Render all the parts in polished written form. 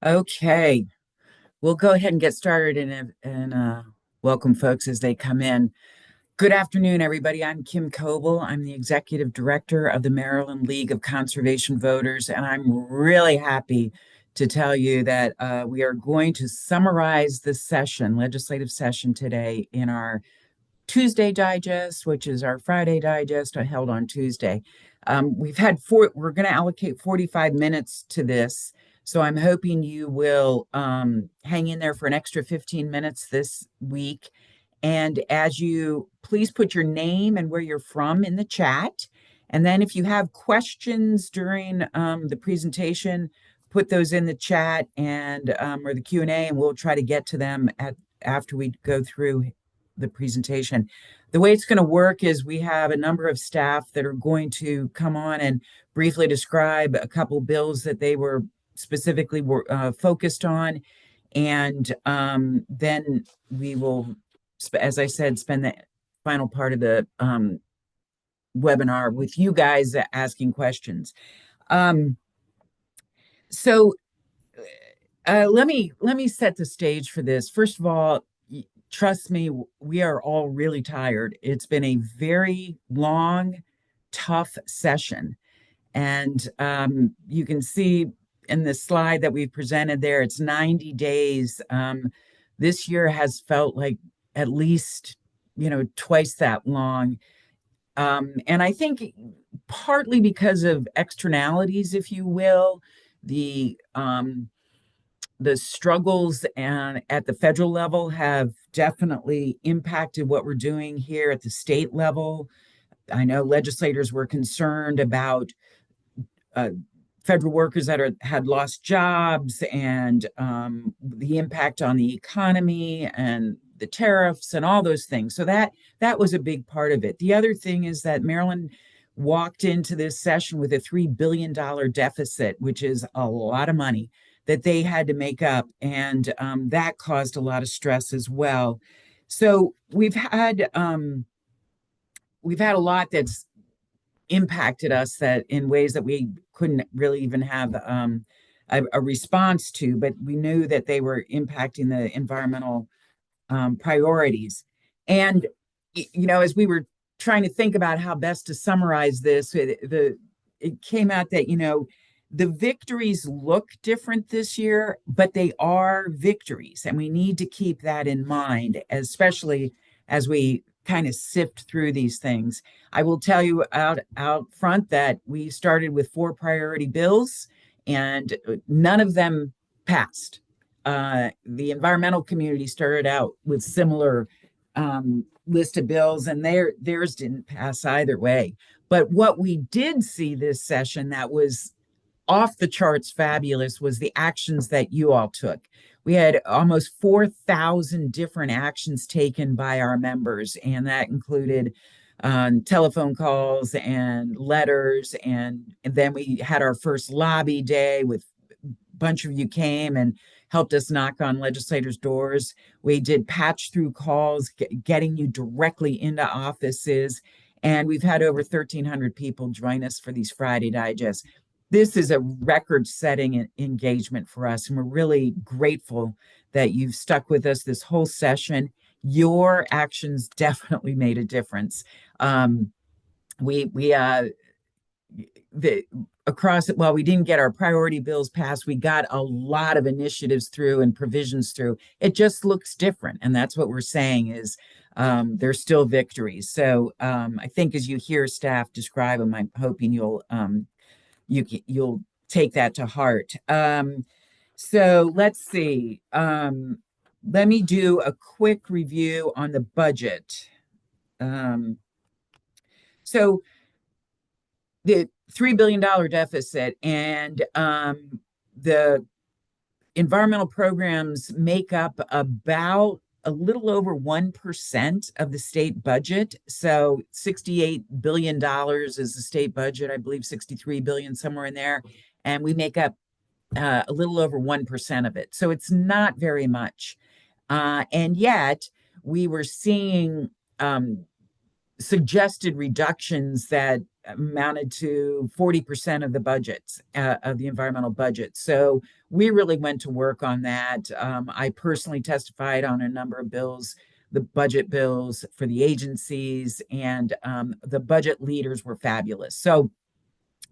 Okay, we'll go ahead and get started and welcome folks as they come in. Good afternoon, everybody. I'm Kim Coble. I'm the Executive Director of the Maryland League of Conservation Voters, and I'm really happy to tell you that we are going to summarize the legislative session today in our Tuesday Digest, which is our Friday Digest held on Tuesday. We're going to allocate 45 minutes to this. So I'm hoping you will hang in there for an extra 15 minutes this week. And please put your name and where you're from in the chat. And then if you have questions during the presentation, put those in the chat and or the Q&A, and we'll try to get to them after we go through the presentation. The way it's going to work is we have a number of staff that are going to come on and briefly describe a couple bills that they were specifically focused on. And then we will, as I said, spend the final part of the webinar with you guys asking questions. So let me set the stage for this. First of all, trust me, we are all really tired. It's been a very long, tough session. And you can see in the slide that we presented there, it's 90 days. This year has felt like at least, twice that long. And I think partly because of externalities, if you will, the struggles at the federal level have definitely impacted what we're doing here at the state level. I know legislators were concerned about federal workers that had lost jobs and the impact on the economy and the tariffs and all those things. So that was a big part of it. The other thing is that Maryland walked into this session with a $3 billion deficit, which is a lot of money that they had to make up. And that caused a lot of stress as well. So we've had a lot that's impacted us that in ways that we couldn't really even have a response to, but we knew that they were impacting the environmental priorities. And, as we were trying to think about how best to summarize this, it came out that, the victories look different this year, but they are victories. And we need to keep that in mind, especially as we kind of sift through these things. I will tell you out front that we started with 4 priority bills and none of them passed. The environmental community started out with similar list of bills and theirs didn't pass either way. But what we did see this session that was off the charts fabulous was the actions that you all took. We had almost 4,000 different actions taken by our members, and that included telephone calls and letters. And then we had our first lobby day with a bunch of you came and helped us knock on legislators' doors. We did patch through calls, getting you directly into offices. And we've had over 1,300 people join us for these Friday Digests. This is a record-setting engagement for us, and we're really grateful that you've stuck with us this whole session. Your actions definitely made a difference. While we didn't get our priority bills passed, we got a lot of initiatives through and provisions through. It just looks different, and that's what we're saying is there's still victories. So I think as you hear staff describe them, I'm hoping you'll take that to heart. So let's see. Let me do a quick review on the budget. So the $3 billion deficit and the environmental programs make up about a little over 1% of the state budget. So $68 billion is the state budget, I believe 63 billion, somewhere in there. And we make up a little over 1% of it. So it's not very much. And yet we were seeing suggested reductions that amounted to 40% of the budgets of the environmental budget. So we really went to work on that. I personally testified on a number of bills, the budget bills for the agencies, and the budget leaders were fabulous. So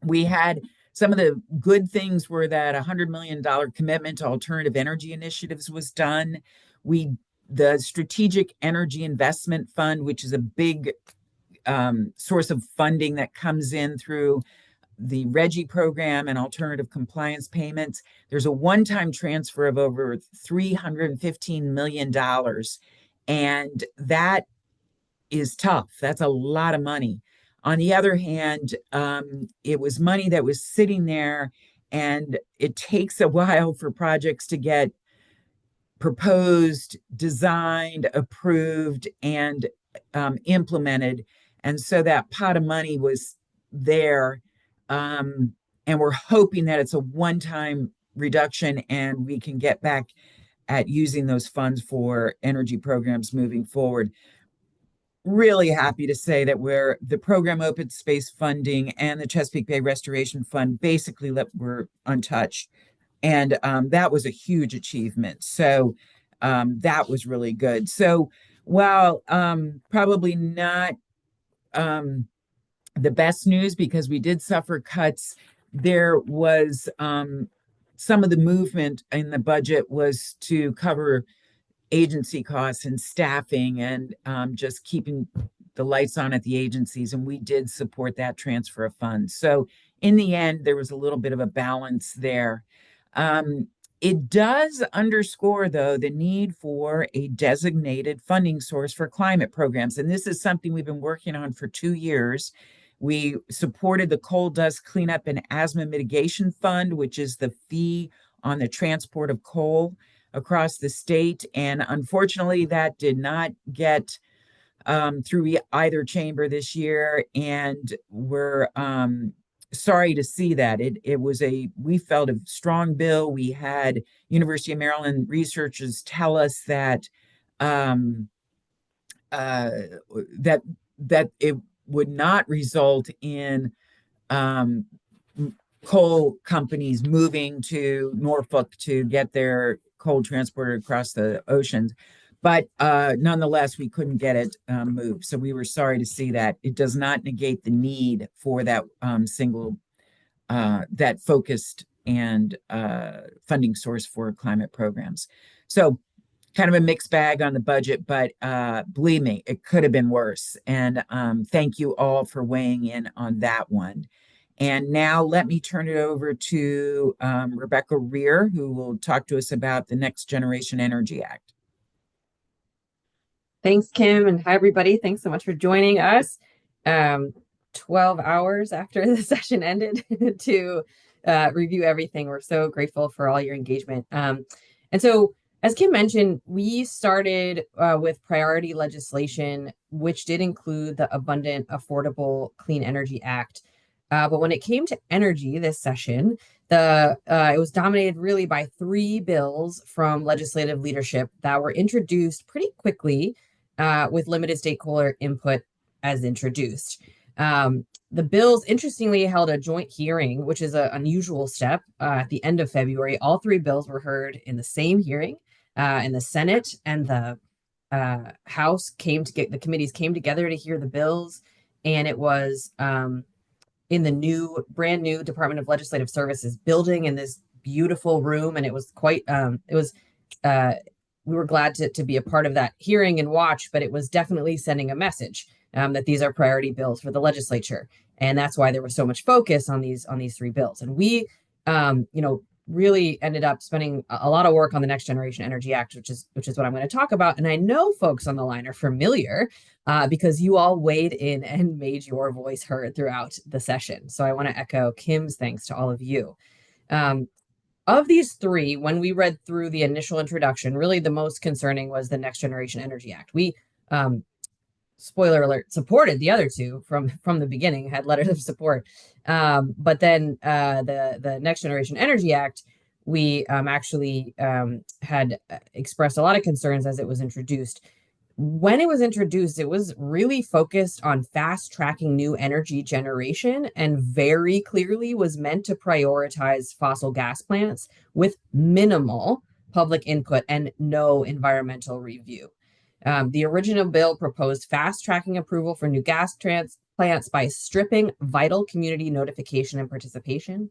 we had some of the good things were that $100 million commitment to alternative energy initiatives was done. The Strategic Energy Investment Fund, which is a big source of funding that comes in through the RGGI program and alternative compliance payments. There's a one-time transfer of over $315 million. And that is tough. That's a lot of money. On the other hand, it was money that was sitting there, and it takes a while for projects to get proposed, designed, approved, and implemented. And so that pot of money was there. And we're hoping that it's a one-time reduction and we can get back at using those funds for energy programs moving forward. Really happy to say that the program open space funding and the Chesapeake Bay Restoration Fund basically were untouched. And that was a huge achievement. So that was really good. So while probably not the best news because we did suffer cuts, there was some of the movement in the budget was to cover agency costs and staffing and just keeping the lights on at the agencies. And we did support that transfer of funds. So in the end, there was a little bit of a balance there. It does underscore, though, the need for a designated funding source for climate programs. And this is something we've been working on for 2 years. We supported the Coal Dust Cleanup and Asthma Mitigation Fund, which is the fee on the transport of coal across the state. And unfortunately, that did not get through either chamber this year. And we're sorry to see that. We felt a strong bill. We had University of Maryland researchers tell us that that it would not result in coal companies moving to Norfolk to get their coal transported across the oceans. But nonetheless, we couldn't get it moved. So we were sorry to see that. It does not negate the need for that that focused and funding source for climate programs. So kind of a mixed bag on the budget, but believe me, it could have been worse. And thank you all for weighing in on that one. And now let me turn it over to Rebecca Rear, who will talk to us about the Next Generation Energy Act. Thanks, Kim, and hi, everybody. Thanks so much for joining us 12 hours after the session ended to review everything. We're so grateful for all your engagement. And so, as Kim mentioned, we started with priority legislation, which did include the Abundant, Affordable, Clean Energy Act. But when it came to energy this session, it was dominated really by 3 bills from legislative leadership that were introduced pretty quickly with limited stakeholder input as introduced. The bills, interestingly, held a joint hearing, which is an unusual step at the end of February. All 3 bills were heard in the same hearing, and the Senate and the House the committees came together to hear the bills, and it was in the brand new Department of Legislative Services building in this beautiful room. And it was we were glad to be a part of that hearing and watch, but it was definitely sending a message that these are priority bills for the legislature. And that's why there was so much focus on these 3 bills. And we, really ended up spending a lot of work on the Next Generation Energy Act, which is what I'm going to talk about. And I know folks on the line are familiar because you all weighed in and made your voice heard throughout the session. So I want to echo Kim's thanks to all of you. Of these 3, when we read through the initial introduction, really the most concerning was the Next Generation Energy Act. We, spoiler alert, supported the other 2 from the beginning, had letters of support. But then the Next Generation Energy Act, we actually had expressed a lot of concerns as it was introduced. when it was introduced, it was really focused on fast tracking new energy generation and very clearly was meant to prioritize fossil gas plants with minimal public input and no environmental review. The original bill proposed fast tracking approval for new plants by stripping vital community notification and participation,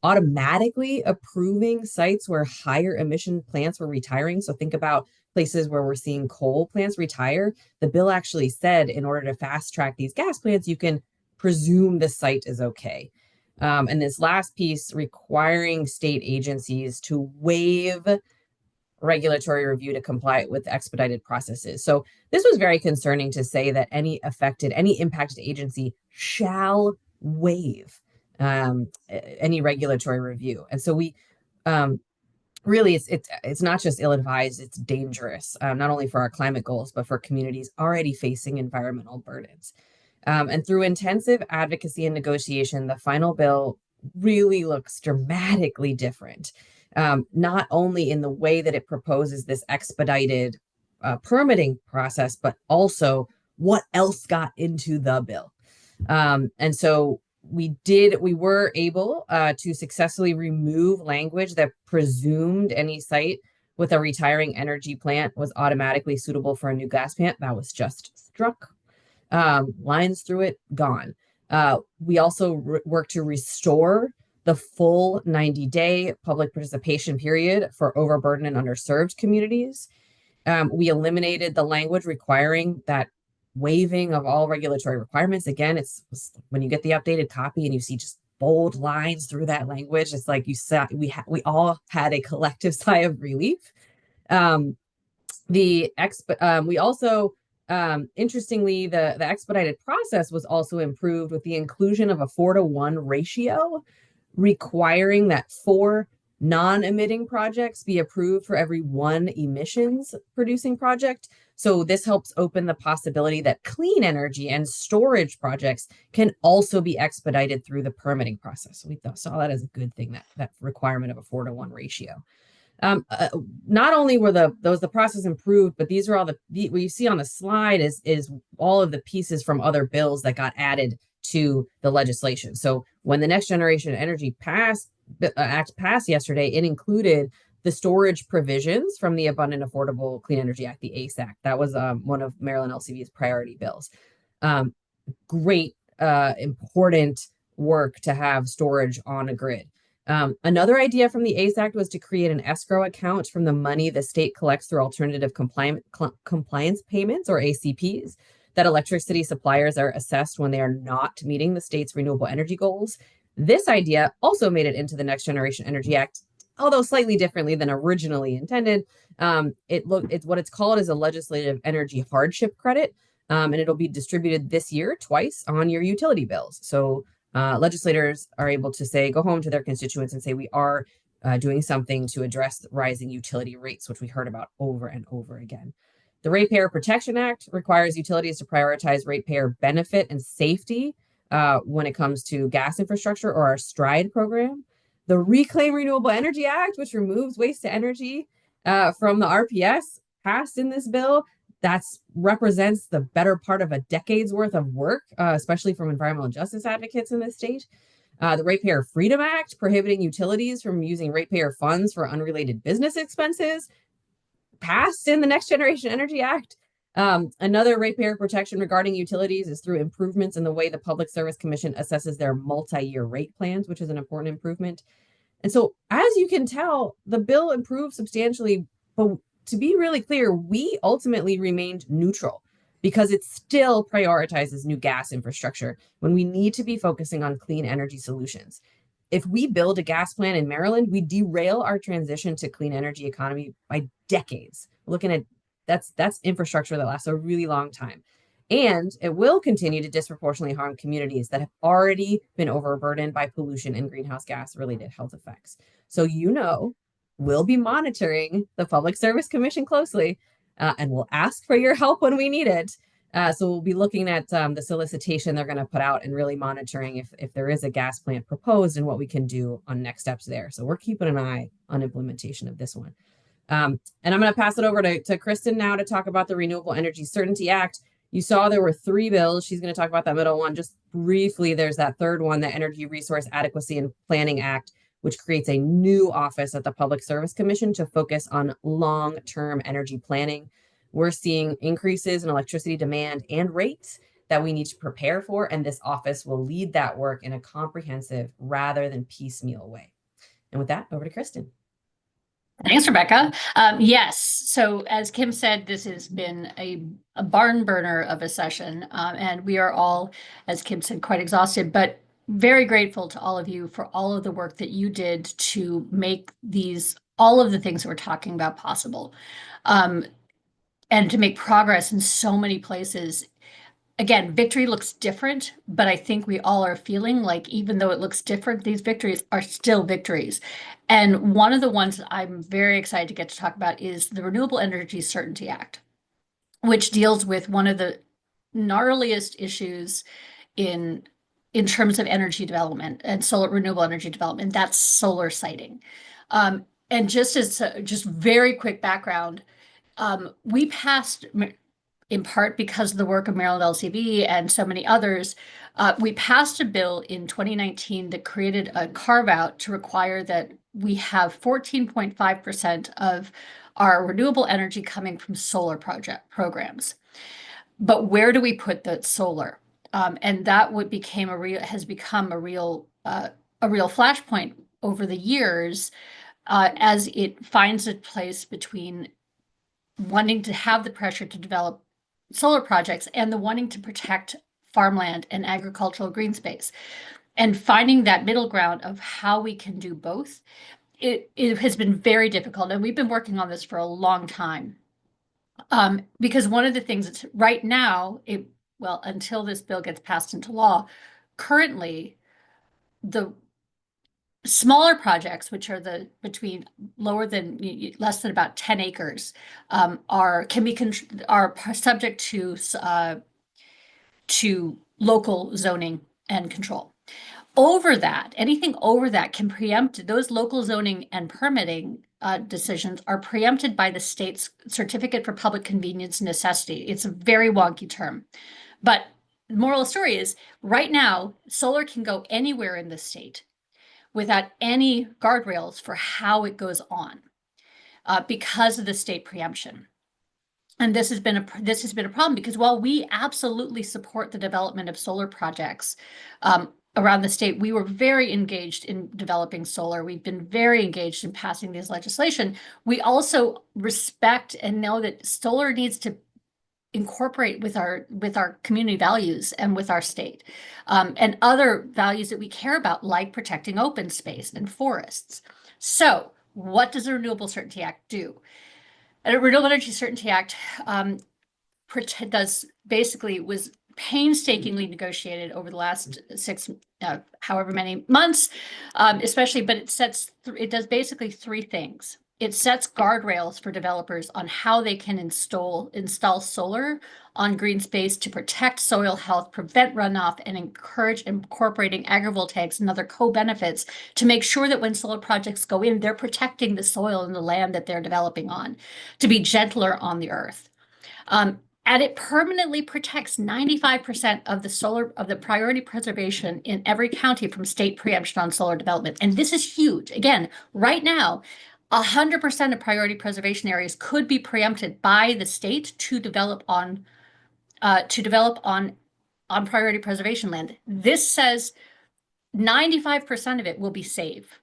automatically approving sites where higher emission plants were retiring. So think about places where we're seeing coal plants retire. The bill actually said in order to fast track these gas plants, you can presume the site is okay. And this last piece requiring state agencies to waive regulatory review to comply with expedited processes. So this was very concerning to say that any impacted agency shall waive any regulatory review. And so we really it's not just ill-advised, it's dangerous, not only for our climate goals, but for communities already facing environmental burdens. And through intensive advocacy and negotiation, the final bill really looks dramatically different, not only in the way that it proposes this expedited permitting process, but also what else got into the bill. And so we were able to successfully remove language that presumed any site with a retiring energy plant was automatically suitable for a new gas plant. That was just struck. Lines through it, gone. We also worked to restore the full 90-day public participation period for overburdened and underserved communities. We eliminated the language requiring that waiving of all regulatory requirements. Again, it's when you get the updated copy and you see just bold lines through that language, it's like you said, we all had a collective sigh of relief. We also interestingly, the expedited process was also improved with the inclusion of a 4-to-1 ratio, requiring that 4 non-emitting projects be approved for every 1 emissions producing project. So this helps open the possibility that clean energy and storage projects can also be expedited through the permitting process. So we saw that as a good thing, that requirement of a 4-to-1 ratio. Not only were the process improved, but these are all what you see on the slide is all of the pieces from other bills that got added to the legislation. So when the Next Generation Energy Act passed yesterday, it included the storage provisions from the Abundant Affordable Clean Energy Act, the ACE Act. That was one of Maryland LCV's priority bills. Great, important work to have storage on a grid. Another idea from the ACE Act was to create an escrow account from the money the state collects through alternative compliance payments, or ACPs, that electricity suppliers are assessed when they are not meeting the state's renewable energy goals. This idea also made it into the Next Generation Energy Act, although slightly differently than originally intended. It's what it's called is a legislative energy hardship credit, and it'll be distributed this year twice on your utility bills. So legislators are able to go home to their constituents and say, we are doing something to address rising utility rates, which we heard about over and over again. The Ratepayer Protection Act requires utilities to prioritize ratepayer benefit and safety when it comes to gas infrastructure, or our STRIDE program. The Reclaim Renewable Energy Act, which removes waste to energy from the RPS, passed in this bill. That represents the better part of a decade's worth of work, especially from environmental justice advocates in this state. The Ratepayer Freedom Act, prohibiting utilities from using ratepayer funds for unrelated business expenses, passed in the Next Generation Energy Act. Another ratepayer protection regarding utilities is through improvements in the way the Public Service Commission assesses their multi-year rate plans, which is an important improvement. And so, as you can tell, the bill improved substantially, but to be really clear, we ultimately remained neutral because it still prioritizes new gas infrastructure when we need to be focusing on clean energy solutions. If we build a gas plant in Maryland, we derail our transition to clean energy economy by decades. We're looking at that's infrastructure that lasts a really long time. And it will continue to disproportionately harm communities that have already been overburdened by pollution and greenhouse gas related health effects. So, we'll be monitoring the Public Service Commission closely, and we'll ask for your help when we need it. So we'll be looking at the solicitation they're going to put out and really monitoring if there is a gas plant proposed and what we can do on next steps there. So we're keeping an eye on implementation of this one. And I'm going to pass it over to Kristen now to talk about the Renewable Energy Certainty Act. You saw there were 3 bills. She's going to talk about that middle one just briefly. There's that third one, the Energy Resource Adequacy and Planning Act, which creates a new office at the Public Service Commission to focus on long-term energy planning. We're seeing increases in electricity demand and rates that we need to prepare for, and this office will lead that work in a comprehensive rather than piecemeal way. And with that, over to Kristen. Thanks, Rebecca. Yes, so as Kim said, this has been a barn burner of a session, and we are all, as Kim said, quite exhausted, but very grateful to all of you for all of the work that you did to make all of the things that we're talking about possible, and to make progress in so many places. Again, victory looks different, but I think we all are feeling like even though it looks different, these victories are still victories. And one of the ones that I'm very excited to get to talk about is the Renewable Energy Certainty Act, which deals with one of the gnarliest issues in terms of energy development and renewable energy development. That's solar siting. And just very quick background, we passed, in part because of the work of Maryland LCV and so many others, we passed a bill in 2019 that created a carve-out to require that we have 14.5% of our renewable energy coming from solar programs. But where do we put the solar? And that has become a real flashpoint over the years, as it finds a place between wanting to have the pressure to develop solar projects and the wanting to protect farmland and agricultural green space, and finding that middle ground of how we can do both. It has been very difficult, and we've been working on this for a long time, because one of the things that's right now, until this bill gets passed into law, currently the smaller projects, which are between less than about 10 acres, are subject to local zoning and control. Anything over that can preempt those local zoning and permitting decisions are preempted by the state's certificate for public convenience and necessity. It's a very wonky term, but the moral of the story is right now, solar can go anywhere in the state without any guardrails for how it goes on, because of the state preemption. And this has been a problem, because while we absolutely support the development of solar projects around the state, we were very engaged in developing solar. We've been very engaged in passing this legislation. We also respect and know that solar needs to incorporate with our community values and with our state, and other values that we care about, like protecting open space and forests. So what does the Renewable Certainty Act do? The Renewable Energy Certainty Act was painstakingly negotiated over the last however many months, especially, but it does basically 3 things. It sets guardrails for developers on how they can install solar on green space to protect soil health, prevent runoff, and encourage incorporating agrivoltaics and other co-benefits to make sure that when solar projects go in, they're protecting the soil and the land that they're developing on, to be gentler on the earth. And it permanently protects 95% of the priority preservation in every county from state preemption on solar development. And this is huge. Again, right now, 100% of priority preservation areas could be preempted by the state to develop on priority preservation land. This says 95% of it will be safe.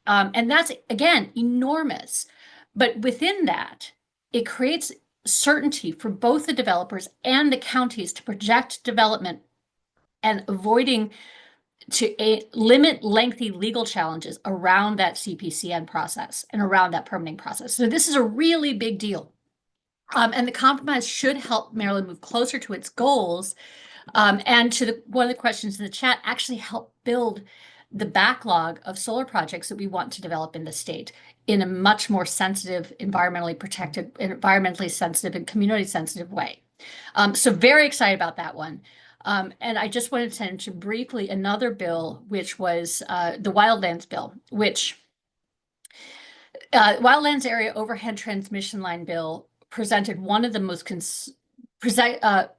And that's, again, enormous. But within that, it creates certainty for both the developers and the counties to project development and limit lengthy legal challenges around that CPCN process and around that permitting process. So this is a really big deal. And the compromise should help Maryland move closer to its goals, and to one of the questions in the chat, actually help build the backlog of solar projects that we want to develop in the state in a much more sensitive, environmentally sensitive, and community sensitive way. So very excited about that one. And I just wanted to mention briefly another bill, which was the Wildlands bill, which Wildlands Area Overhead Transmission Line Bill presented one of the most presented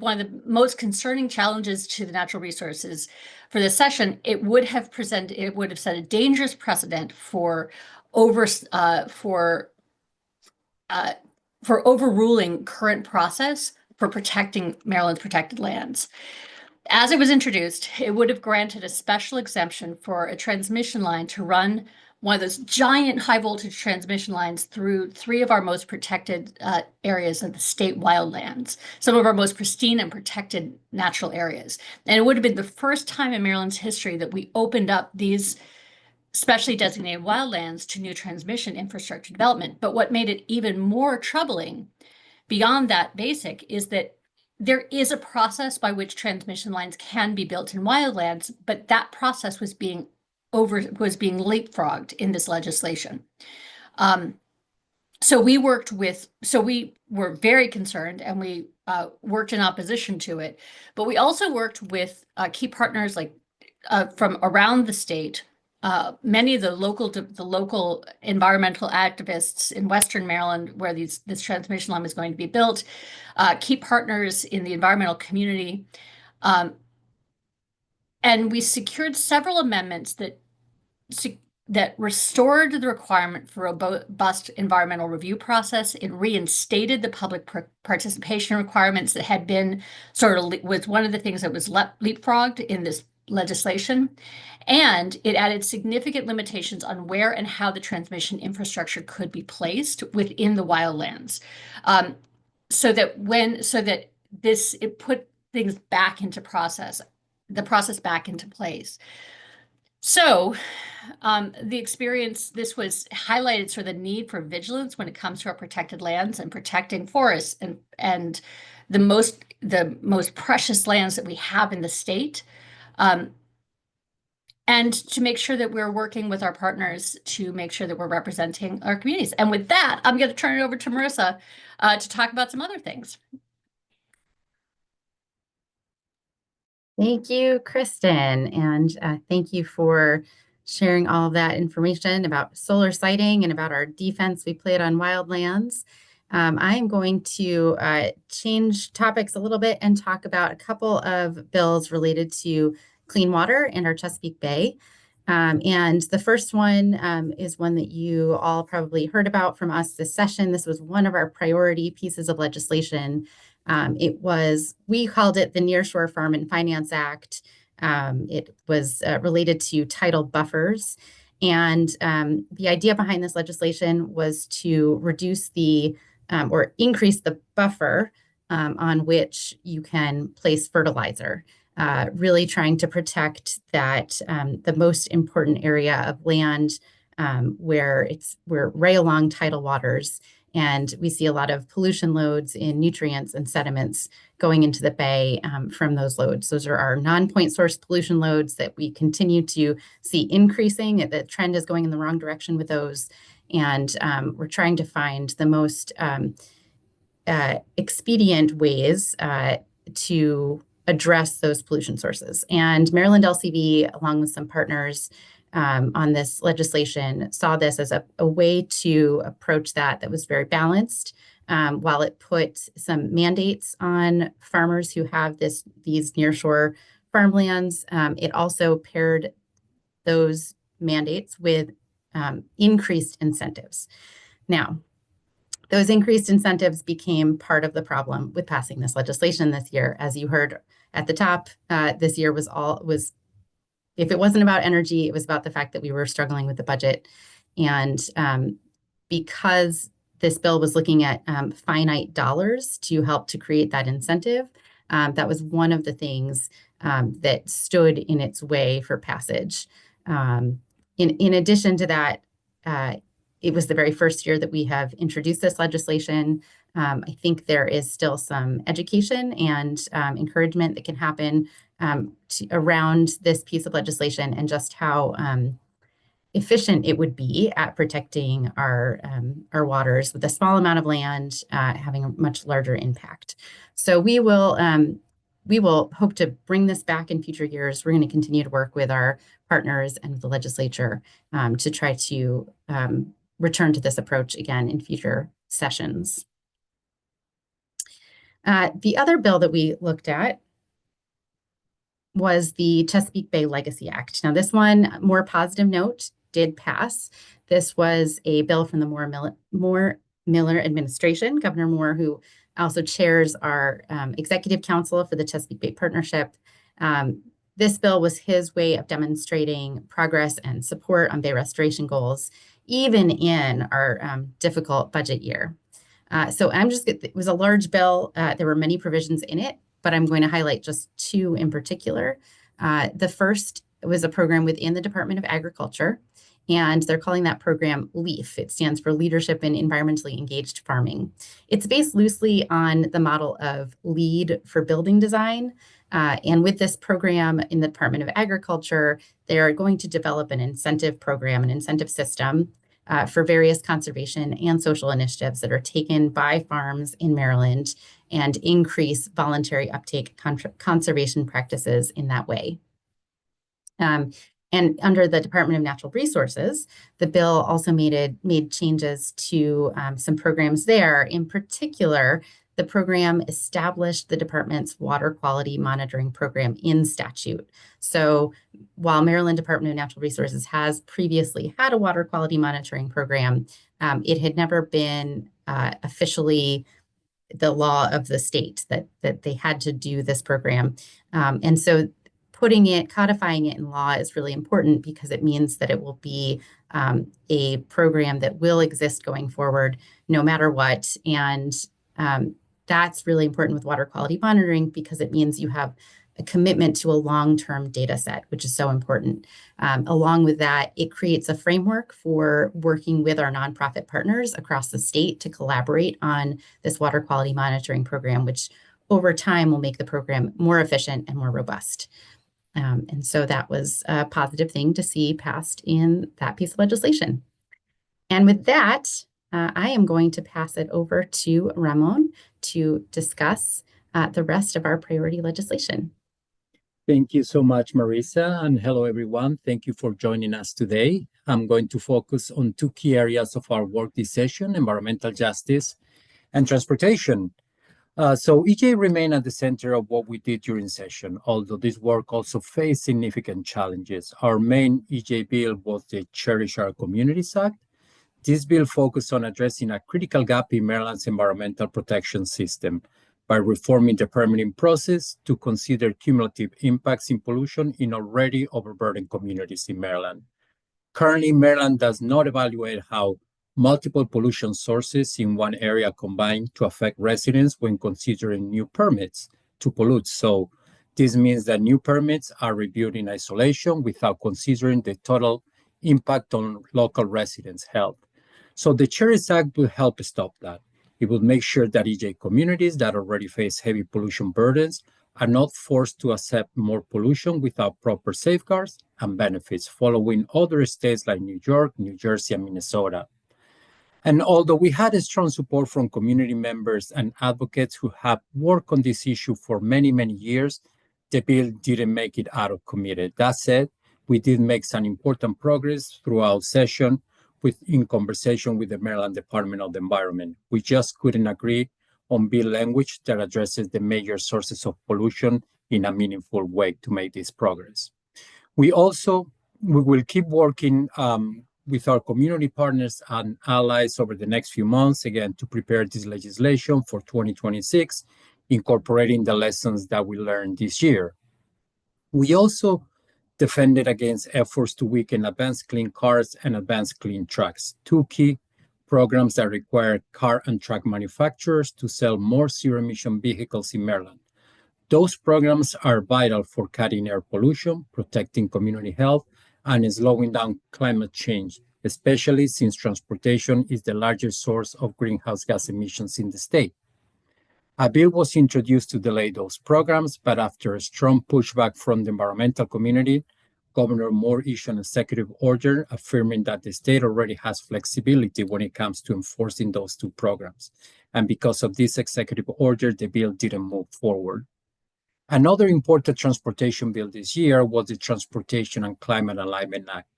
one of the most concerning challenges to the natural resources for this session. It would have set a dangerous precedent for overruling current process for protecting Maryland's protected lands. As it was introduced, it would have granted a special exemption for a transmission line to run one of those giant high voltage transmission lines through 3 of our most protected areas of the state wildlands, some of our most pristine and protected natural areas. And it would have been the first time in Maryland's history that we opened up these specially designated wildlands to new transmission infrastructure development. But what made it even more troubling beyond that basic is that there is a process by which transmission lines can be built in wildlands, but that process was being leapfrogged in this legislation. So we were very concerned, and we worked in opposition to it, but we also worked with key partners like from around the state. Many of the local environmental activists in Western Maryland, where this transmission line was going to be built, key partners in the environmental community, and we secured several amendments that restored the requirement for a robust environmental review process. It reinstated the public participation requirements that had been was one of the things that was leapfrogged in this legislation. And it added significant limitations on where and how the transmission infrastructure could be placed within the wildlands. It put things back into the process back into place. So this was highlighted sort of the need for vigilance when it comes to our protected lands and protecting forests and the most precious lands that we have in the state. And to make sure that we're working with our partners to make sure that we're representing our communities. And with that, I'm going to turn it over to Marissa to talk about some other things. Thank you, Kristen, and thank you for sharing all of that information about solar siting and about our defense we played on wildlands. I'm going to change topics a little bit and talk about a couple of bills related to clean water and our Chesapeake Bay. And the first one is one that you all probably heard about from us this session. This was one of our priority pieces of legislation. We called it the Nearshore Farm and Finance Act. It was related to tidal buffers. And the idea behind this legislation was to reduce or increase the buffer on which you can place fertilizer. Really trying to protect the most important area of land where we're right along tidal waters, and we see a lot of pollution loads in nutrients and sediments going into the bay from those loads. Those are our non-point source pollution loads that we continue to see increasing. The trend is going in the wrong direction with those, and we're trying to find the most expedient ways to address those pollution sources. And Maryland LCV, along with some partners on this legislation, saw this as a way to approach that was very balanced. While it put some mandates on farmers who have these nearshore farmlands, it also paired those mandates with increased incentives. Now, those increased incentives became part of the problem with passing this legislation this year. As you heard at the top, this year was if it wasn't about energy, it was about the fact that we were struggling with the budget. And because this bill was looking at finite dollars to help to create that incentive, that was one of the things that stood in its way for passage. In addition to that, it was the very first year that we have introduced this legislation. I think there is still some education and encouragement that can happen around this piece of legislation and just how efficient it would be at protecting our waters with a small amount of land having a much larger impact. So we will hope to bring this back in future years. We're going to continue to work with our partners and the legislature to try to return to this approach again in future sessions. The other bill that we looked at was the Chesapeake Bay Legacy Act. Now, this one, more positive note, did pass. This was a bill from the Moore-Miller administration, Governor Moore, who also chairs our executive council for the Chesapeake Bay Partnership. This bill was his way of demonstrating progress and support on Bay restoration goals, even in our difficult budget year. So it was a large bill. There were many provisions in it, but I'm going to highlight just two in particular. The first was a program within the Department of Agriculture, and they're calling that program LEAF. It stands for Leadership in Environmentally Engaged Farming. It's based loosely on the model of LEED for building design. And with this program in the Department of Agriculture, they are going to develop an incentive program, an incentive system for various conservation and social initiatives that are taken by farms in Maryland and increase voluntary uptake conservation practices in that way. And under the Department of Natural Resources, the bill also made changes to some programs there. In particular, the program established the department's water quality monitoring program in statute. So while Maryland Department of Natural Resources has previously had a water quality monitoring program, it had never been officially the law of the state that they had to do this program. And so codifying it in law is really important because it means that it will be a program that will exist going forward no matter what. And that's really important with water quality monitoring because it means you have a commitment to a long-term data set, which is so important. Along with that, it creates a framework for working with our nonprofit partners across the state to collaborate on this water quality monitoring program, which over time will make the program more efficient and more robust. And so that was a positive thing to see passed in that piece of legislation. And with that, I am going to pass it over to Ramon to discuss the rest of our priority legislation. Thank you so much, Marisa, and hello, everyone. Thank you for joining us today. I'm going to focus on two key areas of our work this session, environmental justice and transportation. So EJ remained at the center of what we did during session, although this work also faced significant challenges. Our main EJ bill was the CHERISH Our Communities Act. This bill focused on addressing a critical gap in Maryland's environmental protection system by reforming the permitting process to consider cumulative impacts in pollution in already overburdened communities in Maryland. Currently, Maryland does not evaluate how multiple pollution sources in one area combine to affect residents when considering new permits to pollute. So this means that new permits are reviewed in isolation without considering the total impact on local residents' health. So the CHERISH Act will help stop that. It will make sure that EJ communities that already face heavy pollution burdens are not forced to accept more pollution without proper safeguards and benefits, following other states like New York, New Jersey, and Minnesota. And although we had a strong support from community members and advocates who have worked on this issue for many, many years, the bill didn't make it out of committee. That said, we did make some important progress throughout session in conversation with the Maryland Department of the Environment. We just couldn't agree on bill language that addresses the major sources of pollution in a meaningful way to make this progress. We will keep working with our community partners and allies over the next few months, again, to prepare this legislation for 2026, incorporating the lessons that we learned this year. We also defended against efforts to weaken advanced clean cars and advanced clean trucks, two key programs that require car and truck manufacturers to sell more zero-emission vehicles in Maryland. Those programs are vital for cutting air pollution, protecting community health, and slowing down climate change, especially since transportation is the largest source of greenhouse gas emissions in the state. A bill was introduced to delay those programs, but after a strong pushback from the environmental community, Governor Moore issued an executive order affirming that the state already has flexibility when it comes to enforcing those two programs. And because of this executive order, the bill didn't move forward. Another important transportation bill this year was the Transportation and Climate Alignment Act.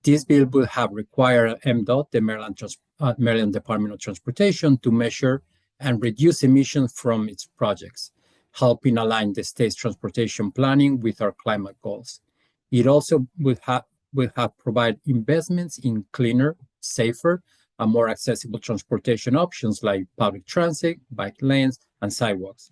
This bill would have required MDOT, the Maryland Department of Transportation, to measure and reduce emissions from its projects, helping align the state's transportation planning with our climate goals. It also would have provide investments in cleaner, safer, and more accessible transportation options like public transit, bike lanes, and sidewalks.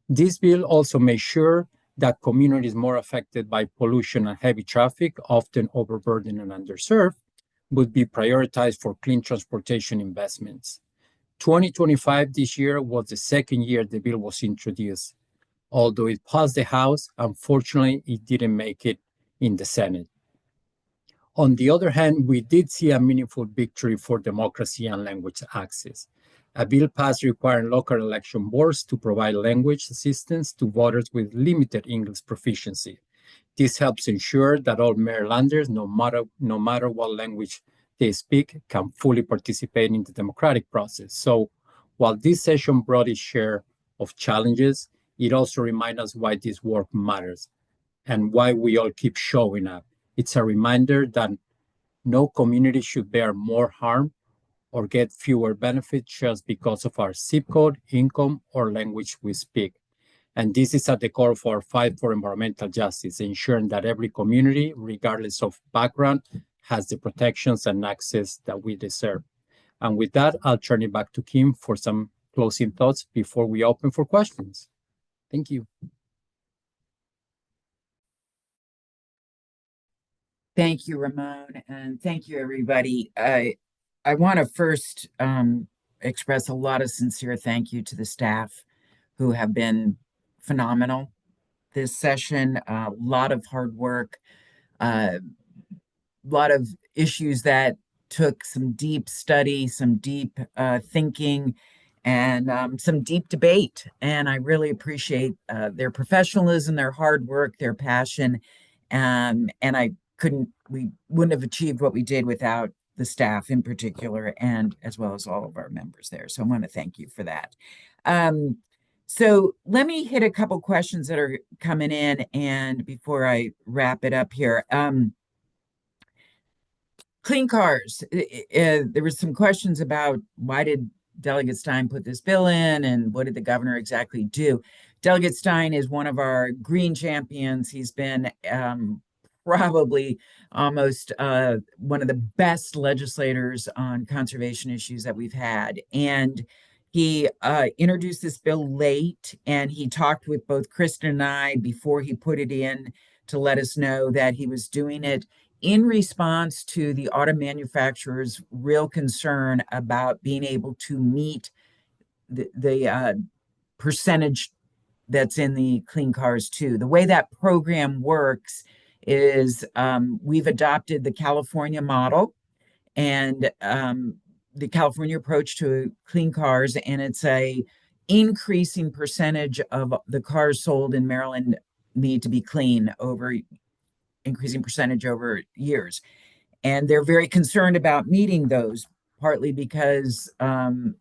This bill also makes sure that communities more affected by pollution and heavy traffic, often overburdened and underserved, would be prioritized for clean transportation investments. 2025 this year was the second year the bill was introduced. Although it passed the House, unfortunately, it didn't make it in the Senate. On the other hand, we did see a meaningful victory for democracy and language access. A bill passed requiring local election boards to provide language assistance to voters with limited English proficiency. This helps ensure that all Marylanders, no matter what language they speak, can fully participate in the democratic process. So while this session brought its share of challenges, it also reminds us why this work matters and why we all keep showing up. It's a reminder that no community should bear more harm or get fewer benefits just because of our zip code, income, or language we speak. And this is at the core of our fight for environmental justice, ensuring that every community, regardless of background, has the protections and access that we deserve. And with that, I'll turn it back to Kim for some closing thoughts before we open for questions. Thank you. Thank you, Ramon, and thank you, everybody. I want to first express a lot of sincere thank you to the staff who have been phenomenal this session. A lot of hard work, a lot of issues that took some deep study, some deep thinking, and some deep debate. And I really appreciate their professionalism, their hard work, their passion. And we wouldn't have achieved what we did without the staff in particular, and as well as all of our members there. So I want to thank you for that. So let me hit a couple questions that are coming in, and before I wrap it up here. Clean cars. There was some questions about why did Delegate Stein put this bill in and what did the governor exactly do? Delegate Stein is one of our green champions. He's been probably almost one of the best legislators on conservation issues that we've had. And he introduced this bill late, and he talked with both Kristen and I before he put it in to let us know that he was doing it in response to the auto manufacturers' real concern about being able to meet the percentage that's in the Clean Cars 2. The way that program works is we've adopted the California model and the California approach to clean cars, and it's a increasing percentage of the cars sold in Maryland need to be clean over increasing percentage over years. And they're very concerned about meeting those, partly because of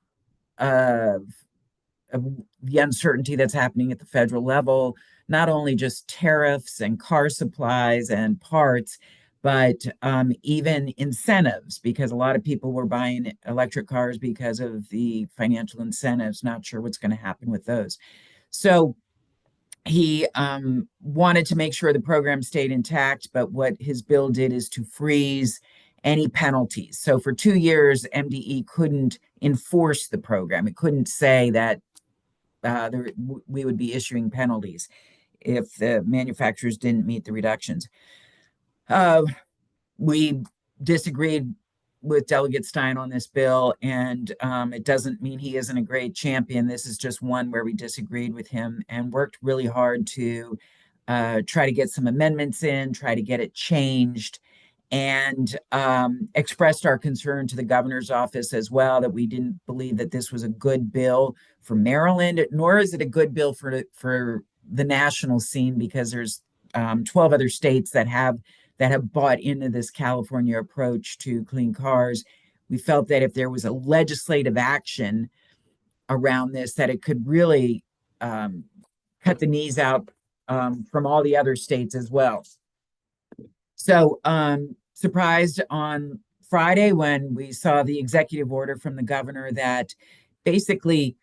the uncertainty that's happening at the federal level, not only just tariffs and car supplies and parts, but even incentives, because a lot of people were buying electric cars because of the financial incentives, not sure what's going to happen with those. So he wanted to make sure the program stayed intact, but what his bill did is to freeze any penalties. So for 2 years, MDE couldn't enforce the program. It couldn't say that we would be issuing penalties if the manufacturers didn't meet the reductions. We disagreed with Delegate Stein on this bill, and it doesn't mean he isn't a great champion. This is just one where we disagreed with him and worked really hard to try to get some amendments in, try to get it changed, and expressed our concern to the governor's office as well, that we didn't believe that this was a good bill for Maryland, nor is it a good bill for the national scene, because there's 12 other states that have bought into this California approach to clean cars. We felt that if there was a legislative action around this, that it could really cut the knees out from all the other states as well. So surprised on Friday when we saw the executive order from the governor that basically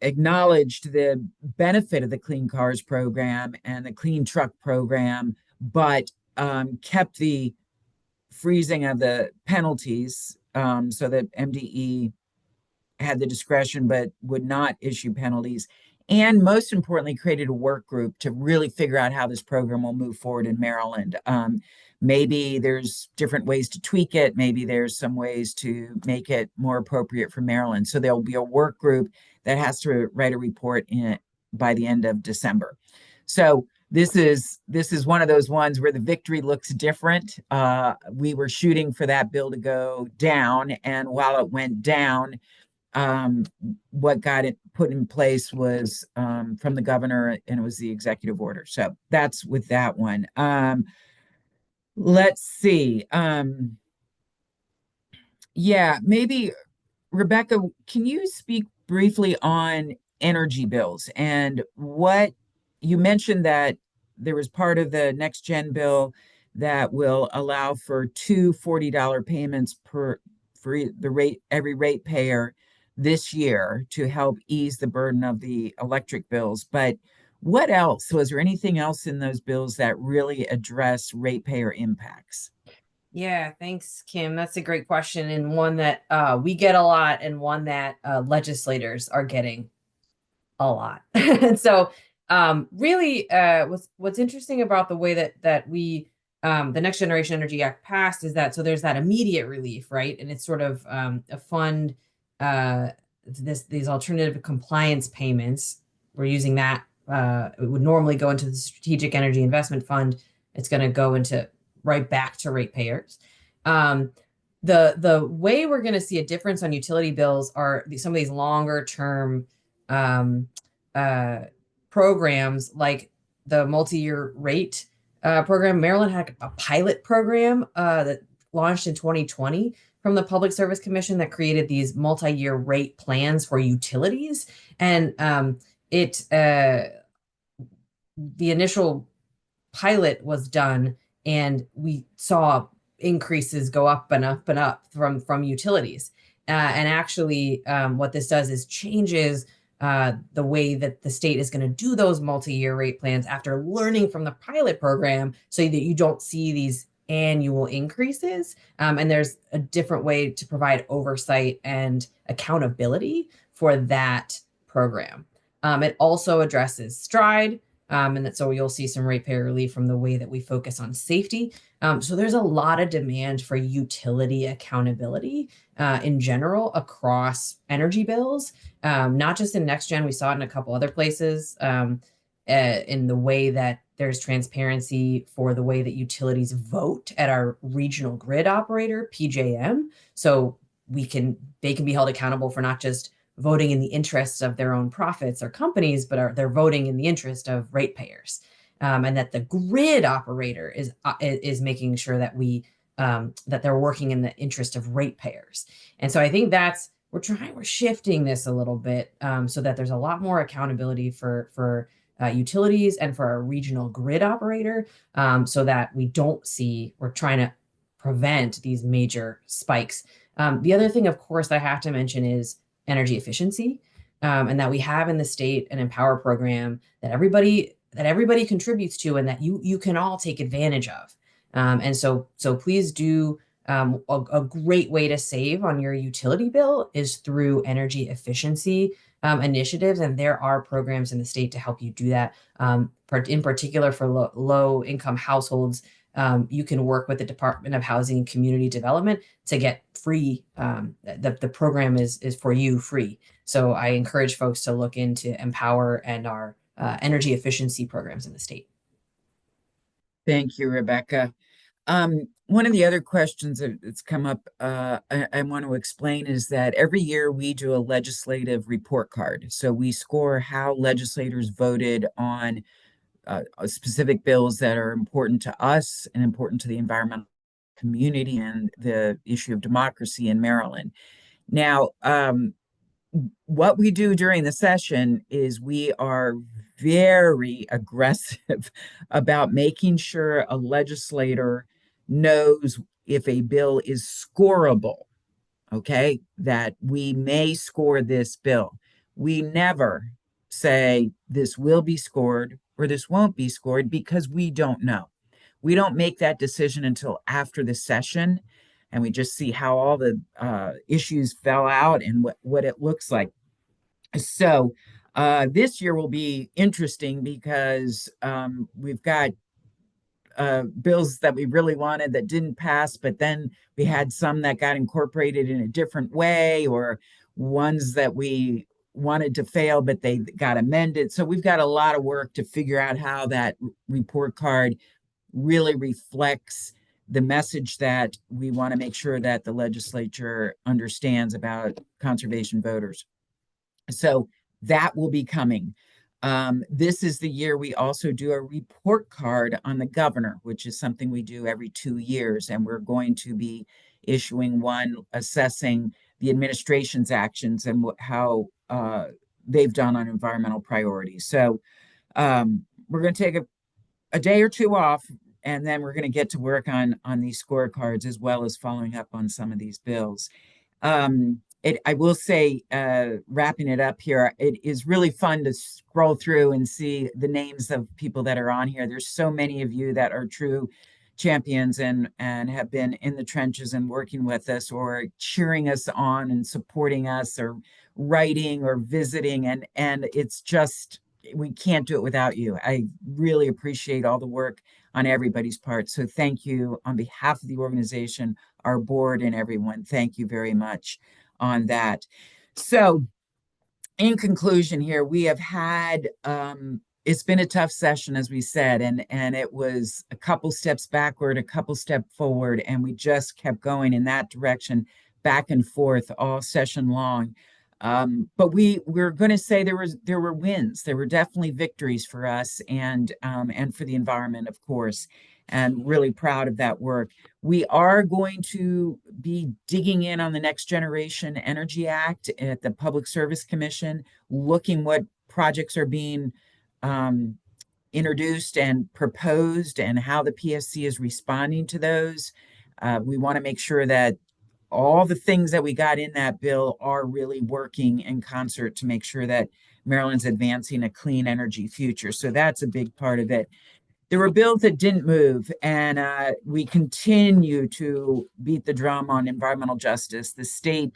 acknowledged the benefit of the Clean Cars program and the Clean Truck program, but kept the freezing of the penalties so that MDE had the discretion but would not issue penalties. And most importantly, created a work group to really figure out how this program will move forward in Maryland. Maybe there's different ways to tweak it. Maybe there's some ways to make it more appropriate for Maryland. So there'll be a work group that has to write a report by the end of December. So this is one of those ones where the victory looks different. We were shooting for that bill to go down, and while it went down, what got it put in place was from the governor, and it was the executive order. So that's with that one. Let's see. Yeah, maybe Rebecca, can you speak briefly on energy bills and what you mentioned that there was part of the next gen bill that will allow for two $40 payments for every ratepayer this year to help ease the burden of the electric bills. But what else? Was there anything else in those bills that really address ratepayer impacts? Yeah, thanks, Kim. That's a great question, and one that we get a lot, and one that legislators are getting a lot. And so really what's interesting about the way that we the Next Generation Energy Act passed is that so there's that immediate relief, right? And it's sort of a fund these alternative compliance payments. We're using that it would normally go into the Strategic Energy Investment Fund. It's going to go into right back to ratepayers. The way we're going to see a difference on utility bills are some of these longer term programs, like the multi-year rate program. Maryland had a pilot program that launched in 2020 from the Public Service Commission that created these multi-year rate plans for utilities. And the initial pilot was done, and we saw increases go up and up and up from utilities. And actually, what this does is changes the way that the state is going to do those multi-year rate plans after learning from the pilot program, so that you don't see these annual increases. And there's a different way to provide oversight and accountability for that program. It also addresses STRIDE, and so you'll see some ratepayer relief from the way that we focus on safety. So there's a lot of demand for utility accountability in general across energy bills, not just in Next Gen. We saw it in a couple other places in the way that there's transparency for the way that utilities vote at our regional grid operator, PJM. So they can be held accountable for not just voting in the interests of their own profits or companies, but they're voting in the interest of ratepayers, and that the grid operator is making sure that that they're working in the interest of ratepayers. And so I think we're shifting this a little bit so that there's a lot more accountability for utilities and for our regional grid operator, so that we're trying to prevent these major spikes. The other thing, of course, I have to mention is energy efficiency, and that we have in the state an Empower program that everybody contributes to, and that you can all take advantage of. And so please do. A great way to save on your utility bill is through energy efficiency initiatives, and there are programs in the state to help you do that. In particular, for low income households, you can work with the Department of Housing and Community Development to get free. The program is for you free. So I encourage folks to look into Empower and our energy efficiency programs in the state. Thank you, Rebecca. One of the other questions that's come up, I want to explain, is that every year we do a legislative report card. So we score how legislators voted on specific bills that are important to us and important to the environmental community and the issue of democracy in Maryland. Now, what we do during the session is we are very aggressive about making sure a legislator knows if a bill is scorable, okay, that we may score this bill. We never say this will be scored or this won't be scored because we don't know. We don't make that decision until after the session, and we just see how all the issues fell out and what it looks like. So this year will be interesting because we've got bills that we really wanted that didn't pass, but then we had some that got incorporated in a different way, or ones that we wanted to fail, but they got amended. So we've got a lot of work to figure out how that report card really reflects the message that we want to make sure that the legislature understands about conservation voters. So that will be coming. This is the year we also do a report card on the governor, which is something we do every 2 years. And we're going to be issuing one assessing the administration's actions and how they've done on environmental priorities. So we're going to take a day or two off, and then we're going to get to work on these scorecards as well as following up on some of these bills. I will say, wrapping it up here, it is really fun to scroll through and see the names of people that are on here. There's so many of you that are true champions and have been in the trenches and working with us or cheering us on and supporting us or writing or visiting. And it's just, we can't do it without you. I really appreciate all the work on everybody's part. So thank you on behalf of the organization, our board, and everyone. Thank you very much on that. So in conclusion here, we have had, it's been a tough session, as we said, and it was a couple steps backward, a couple steps forward, and we just kept going in that direction, back and forth all session long. But we're going to say there were wins. There were definitely victories for us and for the environment, of course, and really proud of that work. We are going to be digging in on the Next Generation Energy Act at the Public Service Commission, looking what projects are being introduced and proposed and how the PSC is responding to those. We want to make sure that all the things that we got in that bill are really working in concert to make sure that Maryland's advancing a clean energy future. So that's a big part of it. There were bills that didn't move, and we continue to beat the drum on environmental justice. The state,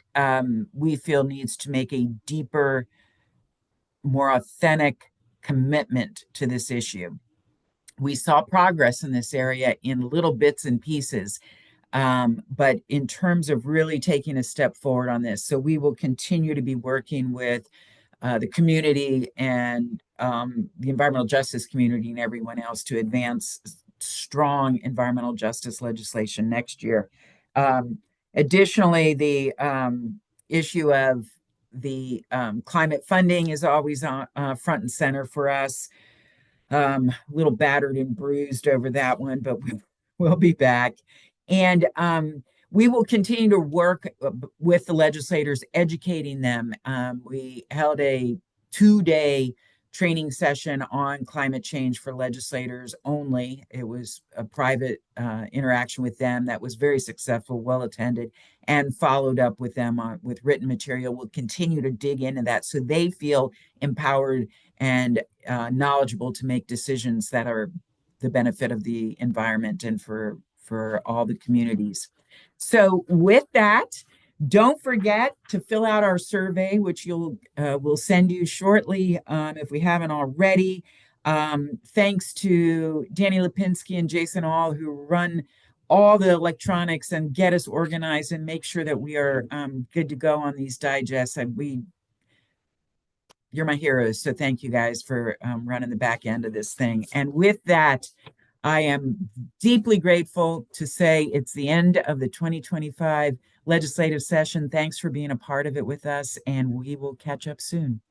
we feel, needs to make a deeper, more authentic commitment to this issue. We saw progress in this area in little bits and pieces, but in terms of really taking a step forward on this. So we will continue to be working with the community and the environmental justice community and everyone else to advance strong environmental justice legislation next year. Additionally, the issue of the climate funding is always on front and center for us. A little battered and bruised over that one, but we'll be back. And we will continue to work with the legislators, educating them. We held a 2-day training session on climate change for legislators only. It was a private interaction with them that was very successful, well attended, and followed up with them with written material. We'll continue to dig into that so they feel empowered and knowledgeable to make decisions that are the benefit of the environment and for all the communities. So with that, don't forget to fill out our survey, which we'll send you shortly if we haven't already. Thanks to Danny Lipinski and Jason All, who run all the electronics and get us organized and make sure that we are good to go on these digests. You're my heroes, so thank you guys for running the back end of this thing. And with that, I am deeply grateful to say it's the end of the 2025 legislative session. Thanks for being a part of it with us, and we will catch up soon.